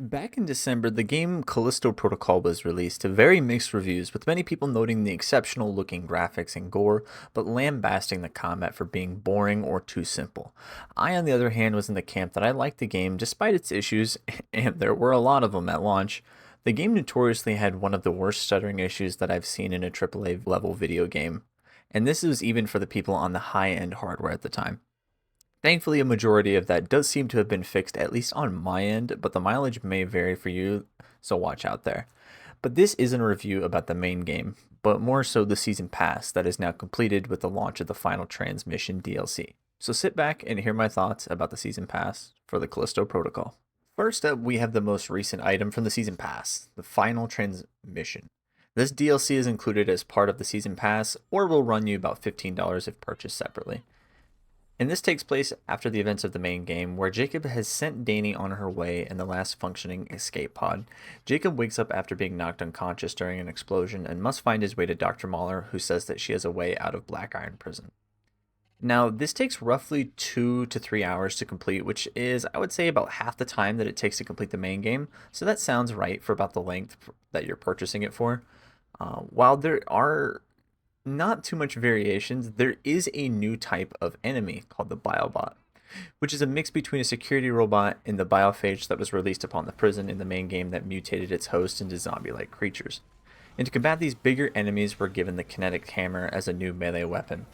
Back in December, the game Callisto Protocol was released to very mixed reviews, with many people noting the exceptional looking graphics and gore, but lambasting the combat for being boring or too simple. I, on the other hand, was in the camp that I liked the game despite its issues, and there were a lot of them at launch. The game notoriously had one of the worst stuttering issues that I've seen in a AAA level video game, and this was even for the people on the high end hardware at the time. Thankfully, a majority of that does seem to have been fixed, at least on my end, but the mileage may vary for you, so watch out there. But this isn't a review about the main game, but more so the season pass that is now completed with the launch of the final transmission DLC. So sit back and hear my thoughts about the season pass for the Callisto Protocol. First up, we have the most recent item from the season pass, the final transmission. This DLC is included as part of the season pass, or will run you about $15 if purchased separately. And this takes place after the events of the main game, where Jacob has sent Danny on her way in the last functioning escape pod. Jacob wakes up after being knocked unconscious during an explosion and must find his way to Dr. Mahler, who says that she has a way out of Black Iron Prison. Now, this takes roughly 2 to 3 hours to complete, which is, I would say, about half the time that it takes to complete the main game. So that sounds right for about the length that you're purchasing it for. While there are not too much variations, there is a new type of enemy called the Biobot, which is a mix between a security robot and the biophage that was released upon the prison in the main game that mutated its host into zombie-like creatures. And to combat these bigger enemies, we're given the kinetic hammer as a new melee weapon.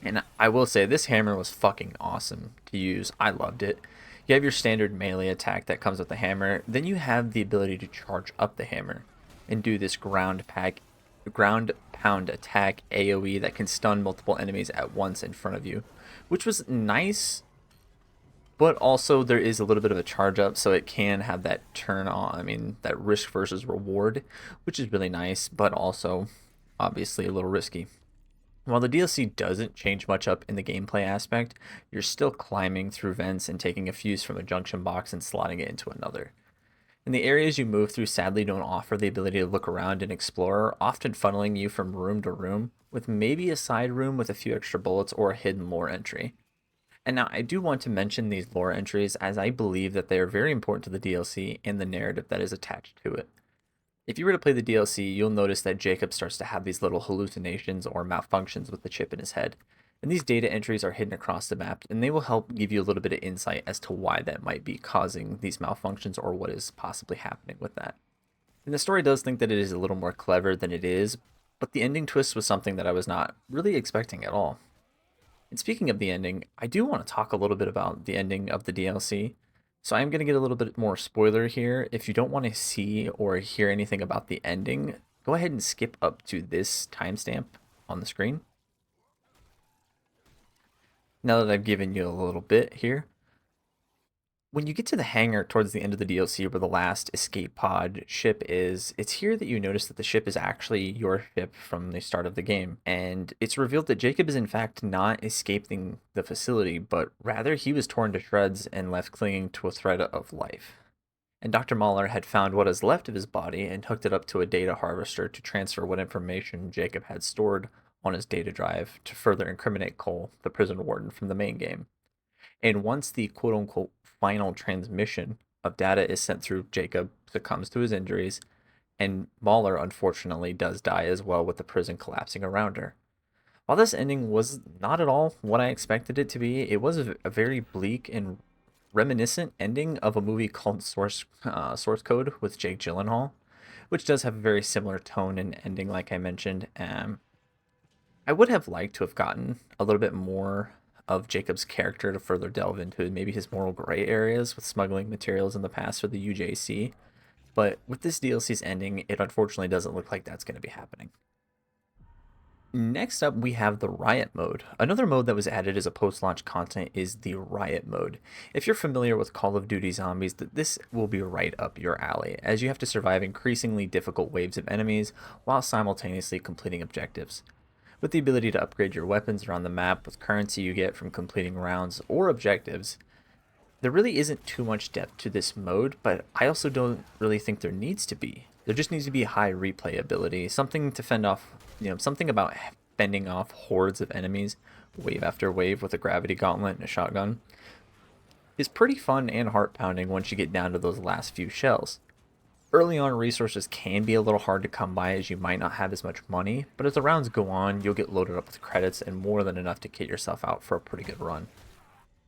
And I will say, this hammer was fucking awesome to use. I loved it. You have your standard melee attack that comes with the hammer, then you have the ability to charge up the hammer and do this ground pound attack AoE that can stun multiple enemies at once in front of you, which was nice, but also there is a little bit of a charge up, so it can have that turn on, that risk versus reward, which is really nice, but also obviously a little risky. While the DLC doesn't change much up in the gameplay aspect, you're still climbing through vents and taking a fuse from a junction box and slotting it into another. And the areas you move through sadly don't offer the ability to look around and explore, often funneling you from room to room, with maybe a side room with a few extra bullets or a hidden lore entry. And now I do want to mention these lore entries as I believe that they are very important to the DLC and the narrative that is attached to it. If you were to play the DLC, you'll notice that Jacob starts to have these little hallucinations or malfunctions with the chip in his head. And these data entries are hidden across the map, and they will help give you a little bit of insight as to why that might be causing these malfunctions or what is possibly happening with that. And the story does think that it is a little more clever than it is, but the ending twist was something that I was not really expecting at all. And speaking of the ending, I do want to talk a little bit about the ending of the DLC. So I'm going to get a little bit more spoiler here. If you don't want to see or hear anything about the ending, go ahead and skip up to this timestamp on the screen. Now that I've given you a little bit here, when you get to the hangar towards the end of the DLC where the last escape pod ship is, it's here that you notice that the ship is actually your ship from the start of the game. And it's revealed that Jacob is in fact not escaping the facility, but rather he was torn to shreds and left clinging to a thread of life. And Dr. Mahler had found what is left of his body and hooked it up to a data harvester to transfer what information Jacob had stored on his data drive to further incriminate Cole, the prison warden from the main game. And once the quote unquote final transmission of data is sent through, Jacob succumbs to his injuries, and Mahler unfortunately does die as well, with the prison collapsing around her. While this ending was not at all what I expected it to be, it was a very bleak and reminiscent ending of a movie called Source Code with Jake Gyllenhaal, which does have a very similar tone and ending, like I mentioned. I would have liked to have gotten a little bit more of Jacob's character to further delve into maybe his moral gray areas with smuggling materials in the past for the UJC. But with this DLC's ending, it unfortunately doesn't look like that's going to be happening. Next up, we have the Riot Mode. Another mode that was added as a post-launch content is the Riot Mode. If you're familiar with Call of Duty Zombies, this will be right up your alley, as you have to survive increasingly difficult waves of enemies while simultaneously completing objectives. With the ability to upgrade your weapons around the map with currency you get from completing rounds or objectives, there really isn't too much depth to this mode, but I also don't really think there needs to be. There just needs to be high replayability, something to fend off, something about fending off hordes of enemies, wave after wave, with a gravity gauntlet and a shotgun. is pretty fun and heart-pounding once you get down to those last few shells. Early on, resources can be a little hard to come by as you might not have as much money, but as the rounds go on, you'll get loaded up with credits and more than enough to get yourself out for a pretty good run.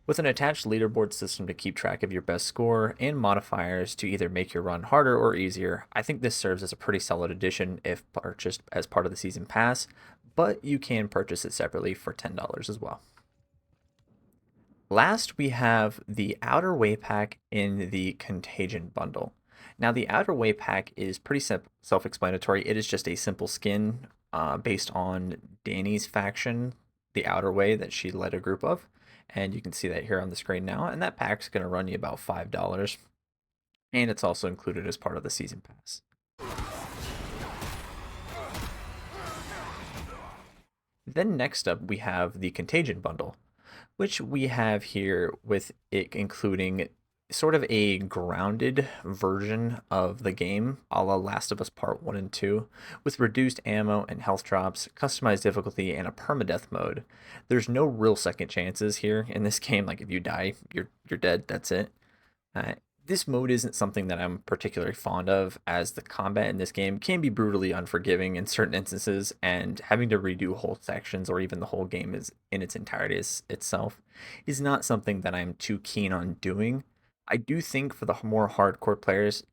With an attached leaderboard system to keep track of your best score and modifiers to either make your run harder or easier, I think this serves as a pretty solid addition if purchased as part of the season pass, but you can purchase it separately for $10 as well. Last, we have the Outer Way Pack in the Contagion bundle. Now, the Outer Way Pack is pretty self-explanatory. It is just a simple skin based on Danny's faction, the Outer Way that she led a group of. And you can see that here on the screen now. And that pack's going to run you about $5. And it's also included as part of the season pass. Then next up, we have the Contagion bundle, which we have here with it including sort of a grounded version of the game, a la Last of Us Part 1 and 2, with reduced ammo and health drops, customized difficulty, and a permadeath mode. There's no real second chances here in this game. Like, if you die, you're dead, that's it. This mode isn't something that I'm particularly fond of, as the combat in this game can be brutally unforgiving in certain instances, and having to redo whole sections or even the whole game is in its entirety itself is not something that I'm too keen on doing. I do think for the more hardcore players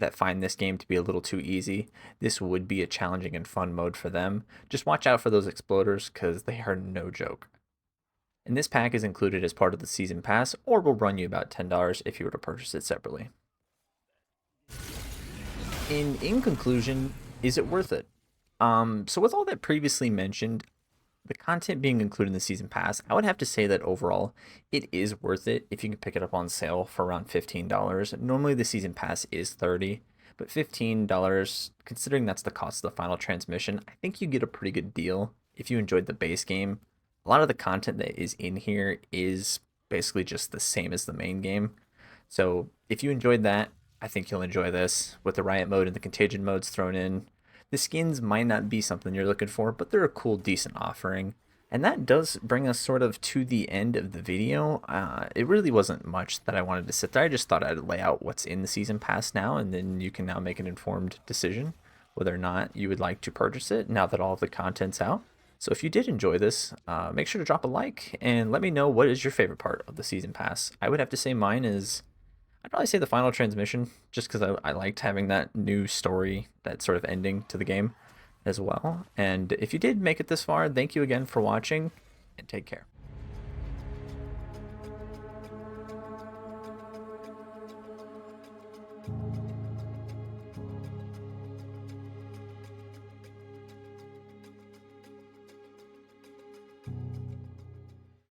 that find this game to be a little too easy, this would be a challenging and fun mode for them. Just watch out for those exploders because they are no joke. And this pack is included as part of the season pass, or will run you about $10 if you were to purchase it separately. In conclusion, is it worth it? So with all that previously mentioned, the content being included in the season pass, I would have to say that overall it is worth it if you can pick it up on sale for around $15. Normally the season pass is $30, but $15, considering that's the cost of the final transmission, I think you get a pretty good deal if you enjoyed the base game. A lot of the content that is in here is basically just the same as the main game. So if you enjoyed that, I think you'll enjoy this with the Riot Mode and the Contagion modes thrown in. The skins might not be something you're looking for, but they're a cool, decent offering. And that does bring us sort of to the end of the video. It really wasn't much that I wanted to sit there. I just thought I'd lay out what's in the season pass now, and then you can now make an informed decision whether or not you would like to purchase it now that all of the content's out. So if you did enjoy this, make sure to drop a like and let me know what is your favorite part of the season pass. I would have to say mine is, I'd probably say the final transmission, just because I liked having that new story, that sort of ending to the game as well. And if you did make it this far, thank you again for watching, and take care.